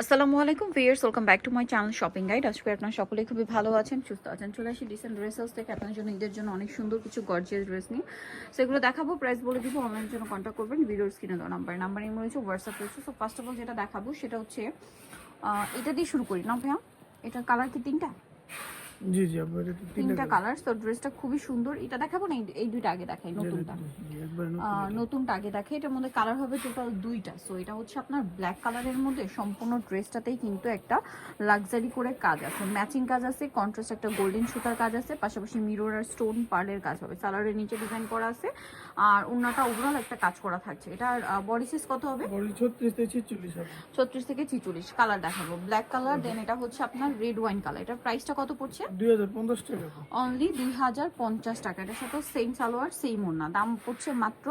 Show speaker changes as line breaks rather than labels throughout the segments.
আসসালামু আলাইকুম viewers, welcome back to my channel shopping guide. আজকে আপনারা সকলেই খুবই ভালো আছেন, সুস্থ আছেন। চলে আসি ডিসেন্ট ড্রেস হাউস থেকে আপনাদের জন্য ঈদের জন্য অনেক সুন্দর কিছু গর্জিয়াস ড্রেস নিয়ে সেগুলো দেখাবো, প্রাইস বলে দিব। অনলাইনের জন্য কন্ট্যাক্ট করবেন ভিডিওর স্ক্রিনে দেওয়া নাম্বার ইমো রয়েছে, হোয়াটসঅ্যাপ রয়েছে। সো ফার্স্ট অফ অল যেটা দেখাবো সেটা হচ্ছে এটা দিয়ে শুরু করি না ভাইয়া? এটার কালার কি তিনটা?
জি জি আপু, এটা
তিনটা কালার। তো ড্রেসটা খুবই সুন্দর। এটা দেখাবো না, এই দুইটা আগে দেখাই, নতুনটা। নতুনটা আগে দেখে। এটার মধ্যে কালার হবে টোটাল দুইটা। সো এটা হচ্ছে আপনার ব্ল্যাক কালারের মধ্যে সম্পূর্ণ ড্রেসটাতেই কিন্তু একটা লাক্সারি করে কাজ আছে, ম্যাচিং কাজ আছে, কন্ট্রাস্ট একটা গোল্ডেন সুতার কাজ আছে, পাশাপাশি মিরর আর স্টোন পার্লের কাজ হবে। সালোয়ারের নিচে ডিজাইন করা আছে আর ওন্নাটা ওভারঅল একটা কাজ করা থাকছে। এটার বডি সাইজ কত হবে?
বডি 36 থেকে 46 হবে।
36 থেকে 46। কালার দেখাবো ব্ল্যাক কালার, দেন এটা হচ্ছে আপনার রেড ওয়াইন কালার। এটার প্রাইসটা কত পড়ছে?
2050 টাকা।
অনলি 2050 টাকা। এটার সাথে সেম সালোয়ার সেম ওড়না, দাম পড়ছে মাত্র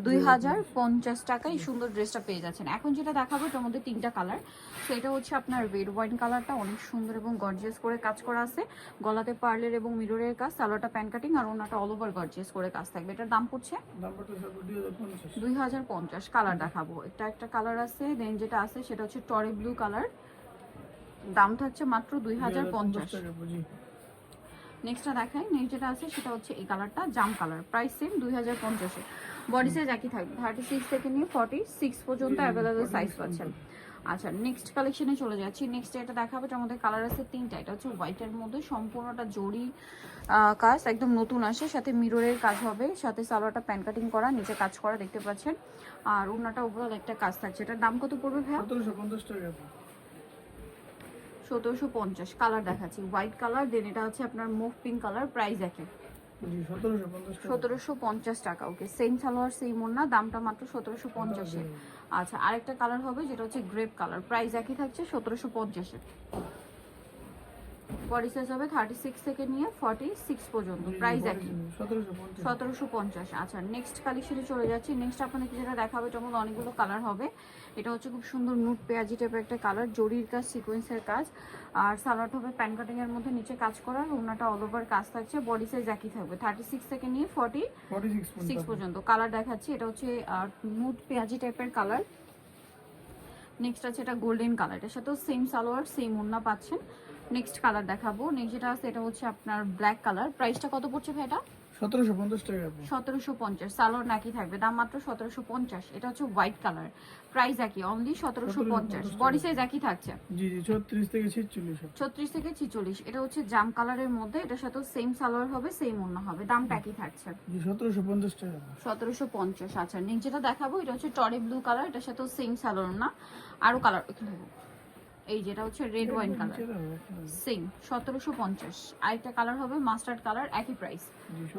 2050 টাকায় সুন্দর ড্রেসটা পেয়ে যাচ্ছেন। এখন যেটা দেখাবো এটার মধ্যে তিনটা কালার। তো এটা হচ্ছে আপনার রেড ওয়াইন কালারটা, অনেক সুন্দর এবং গর্জিয়াস করে কাজ করা আছে, গলাতে পার্লের এবং মিররের কাজ, সালোয়ারটা প্যান কাটিং আর ওনাটা অল ওভার গর্জিয়াস করে কাজ থাকবে। এটার দাম পড়ছে 2050। কালার দেখাবো, এটা একটা কালার আছে, দেন যেটা আছে সেটা হচ্ছে টরে ব্লু কালার, দাম থাকছে মাত্র 2050
টাকা। জি
নেক্সটটা দেখাই। নেক্সট যেটা আছে সেটা হচ্ছে এই কালারটা, জাম কালার, প্রাইস সেম 2050-এ। বডি সাইজ একই থাকবে, 36 থেকে নিয়ে 46 পর্যন্ত অ্যাভেলেবেল সাইজ পাচ্ছেন। আচ্ছা, নেক্সট কালেকশনে চলে যাচ্ছি। নেক্সট এটা দেখাবো, এটার মধ্যে কালার আছে তিনটা। এটা হচ্ছে হোয়াইটের মধ্যে সম্পূর্ণটা জরি কাজ, একদম নতুন আসে, সাথে মিররের কাজ হবে, সাথে সালোয়ারটা প্যান কাটিং করা, নিচে কাজ করা দেখতে পাচ্ছেন, আর ওনাটা ওভারঅল একটা কাজ থাকছে। এটার দাম কত পড়বে ভাইয়া?
1750 টাকা।
1750। কালার দেখাচ্ছি হোয়াইট কালার, দেন এটা হচ্ছে আপনার মুভ পিঙ্ক কালার, প্রাইস একই।
জি 1750 টাকা।
1750 টাকা। ওকে, সেম সালোয়ার সেম ওড়না, দামটা মাত্র 1750-এ। আচ্ছা, আরেকটা কালার হবে যেটা হচ্ছে গ্রেপ কালার, প্রাইস একই থাকছে 1750-এ। বডি সাইজ হবে 36 থেকে নিয়ে 46 পর্যন্ত, প্রাইস একই 1750। আচ্ছা, নেক্সট কালেকশনে চলে যাচ্ছি। নেক্সট আপনাদেরকে যেটা দেখাবে এটার মধ্যে অনেকগুলো কালার হবে। এটা হচ্ছে খুব সুন্দর নুট পেঁয়াজি টাইপের একটা কালার, জরির কাজ, সিকোয়েন্সের কাজ, আর সালোয়ারটা হবে প্যান কাটিং এর মধ্যে, নিচে কাজ করা, ওড়নাটা অল ওভার কাজ থাকছে। বডি সাইজ একই থাকবে 36 থেকে নিয়ে 46 পর্যন্ত। কালার দেখাচ্ছি, এটা হচ্ছে নুট পেঁয়াজি টাইপের কালার। নেক্সট আছে এটা গোল্ডেন কালার, এটার সাথেও সেম সালোয়ার সেম ওড়না পাচ্ছেন। নেক্সট কালার দেখাবো, নেক্সট যেটা আছে এটা হচ্ছে আপনার ব্ল্যাক কালার, প্রাইসটা কত পড়ছে ভাই? এটা
1750 টাকা।
1750। সালোয়ার নাকি থাকবে, দাম মাত্র 1750। এটা হচ্ছে হোয়াইট কালার, প্রাইস একই, অনলি 1750। বডি সাইজ একই থাকছে,
জি জি 36 থেকে 46 হবে।
36 থেকে 46। এটা হচ্ছে জাম কালারের মধ্যে, এটার সাথে সেম সালোয়ার হবে সেম ওড়না হবে, দামটা একই থাকছে
জি 1750 টাকা।
1750। আচ্ছা, নেক্সট যেটা দেখাবো এটা হচ্ছে টরে ব্লু কালার, এটার সাথেও সেম সালোয়ার না, আরো কালার এই যেটা হচ্ছে রেড ওয়াইন কালার, সেম 1750। আরেকটা কালার হবে মাস্টার্ড কালার, একই প্রাইস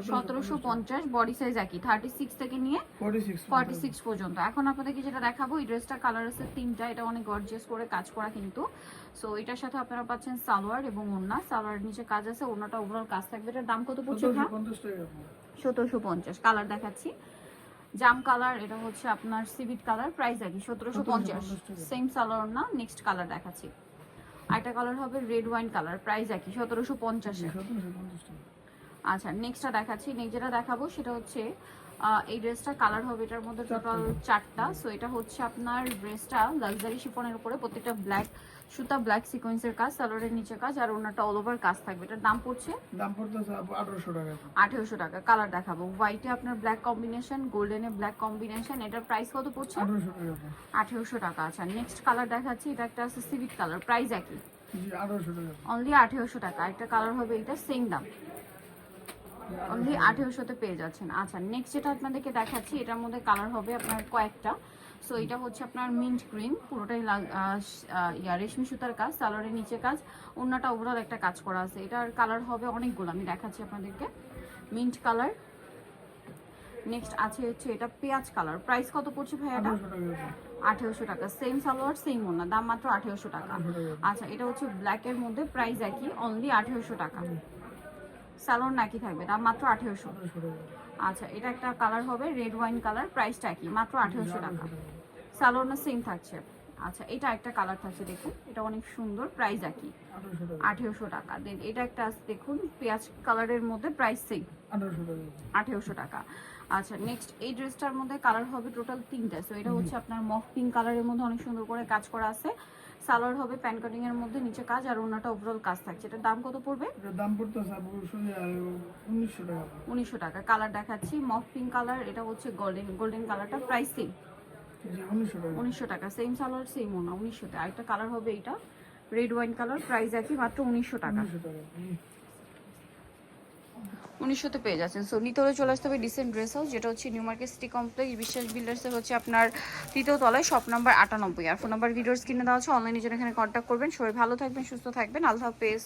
1750। বডি সাইজ একই, 36 থেকে নিয়ে 46 পর্যন্ত। এখন আপনাদেরকে যেটা দেখাবো, এই ড্রেসটার কালার আছে তিনটা, এটা অনেক গর্জিয়াস করে কাজ করা কিন্তু। সো এটার সাথে আপনারা পাচ্ছেন সালোয়ার এবং ওড়না, সালোয়ার নিচে কাজ আছে, ওড়নাটা ওভারঅল কাজ থাকবে। এটার দাম কত পড়ছে? 1750। কালার দেখাচ্ছি, জাম কালার, এটা হচ্ছে আপনার সিভিট কালার, প্রাইস একই 1750। সেম সালোয়ার না। নেক্সট কালার দেখাচ্ছি, আরেকটা কালার হবে রেড ওয়াইন কালার, প্রাইস একই 1750। আচ্ছা, নেক্সটটা দেখাচ্ছি। নেক্সট যেটা দেখাবো সেটা হচ্ছে এই ড্রেসটা কালার হবে, এটার মধ্যে টোটাল 4টা। সো এটা হচ্ছে আপনার ড্রেসটা লাক্সারি শিফনের উপরে, প্রত্যেকটা ব্ল্যাক সুতা, ব্ল্যাক সিকোয়েন্সের কাজ, সালোয়ারের নিচে কাজ, আর ওনাটা অল ওভার কাজ থাকবে। এটার দাম পড়ছে
1800 টাকা।
1800 টাকা। কালার দেখাবো, হোয়াইটে আপনার ব্ল্যাক কম্বিনেশন, গোল্ডেনে ব্ল্যাক কম্বিনেশন। এটার প্রাইস কত পড়ছে? 1800 টাকা। আচ্ছা, নেক্সট কালার দেখাচ্ছি, এটা একটা আছে সিভিট কালার, প্রাইস একই,
জি 1800 টাকা।
অনলি 1800 টাকা। একটা কালার হবে এটা, সেম দাম, অনলি 1800-তে পেয়ে যাচ্ছেন। আচ্ছা, নেক্সট যেটা আপনাদেরকে দেখাচ্ছি, এটার মধ্যে কালার হবে আপনার কয়েকটা। সো এটা হচ্ছে আপনার মিন্ট গ্রিন, পুরোটাই রেশমি সুতার কাজ, সালোয়ারের নিচে কাজ, ওড়নাটা ওভারঅল একটা কাজ করা আছে। এটার কালার হবে অনেকগুলো, আমি দেখাচ্ছি আপনাদেরকে। Mint colour. নেক্সট আছে হচ্ছে এটা পেঁয়াজ কালার, প্রাইস কত পড়ছে ভাই? এটা 1800 টাকা। সেম সালোয়ার সেম ওড়না, দাম মাত্র 1800 টাকা। আচ্ছা, এটা হচ্ছে ব্ল্যাকের মধ্যে, প্রাইস একই, অনলি 1800 টাকা। সালোয়ার নাকি থাকবে, দাম মাত্র 1800। আচ্ছা, এটা একটা কালার হবে রেড ওয়াইন কালার, প্রাইসটা একই, মাত্র 1800 টাকা। সালোয়ার না সেম থাকছে। আচ্ছা এটা একটা কালার থাকছে দেখুন, এটা অনেক সুন্দর, প্রাইস একই
1800 টাকা
1800 টাকা। দেন এটা একটা আছে দেখুন পেঁয়াজ কালারের মধ্যে, প্রাইস সেম
1800 টাকা
1800 টাকা। আচ্ছা নেক্সট এই ড্রেসটার মধ্যে কালার হবে টোটাল 3টা। সো এটা হচ্ছে আপনার মফ পিঙ্ক কালারের মধ্যে অনেক সুন্দর করে কাজ করা আছে। সালোয়ার হবে প্যান কাটিং এর মধ্যে, নিচে কাজ আর ওনাটা ওভারঅল কাজ থাকছে। এটার দাম কত পড়বে?
এটার দাম পড়তেছে আপু 1900 টাকা
1900 টাকা। কালার দেখাচ্ছি মফ পিঙ্ক কালার, এটা হচ্ছে গোল্ডেন কালারটা, প্রাইস সেম
জি 1900 টাকা
1900 টাকা। সেম সালোয়ার সেম ওনা 1900 টাকা। আরেকটা কালার হবে এটা রেড ওয়াইন কালার, প্রাইস একই মাত্র 1900 টাকা।
1900 টাকা জি
1900 তে পেয়ে যাচ্ছেন। সো নিতে হলে চলে আসতে হবে ডিসেন্ট ড্রেস হাউস, যেটা হচ্ছে নিউ মার্কেট সিটি কমপ্লেক্স, বিশ্বাস বিল্ডার্সের হচ্ছে আপনার 3য় তলায়, শপ নাম্বার 98। আর ফোন নাম্বার ভিডিওস কিনে দেওয়া আছে, অনলাইনে জন্য এখানে কন্ট্যাক্ট করবেন। সবাই ভালো থাকবেন, সুস্থ থাকবেন, আল্লাহ হাফেজ।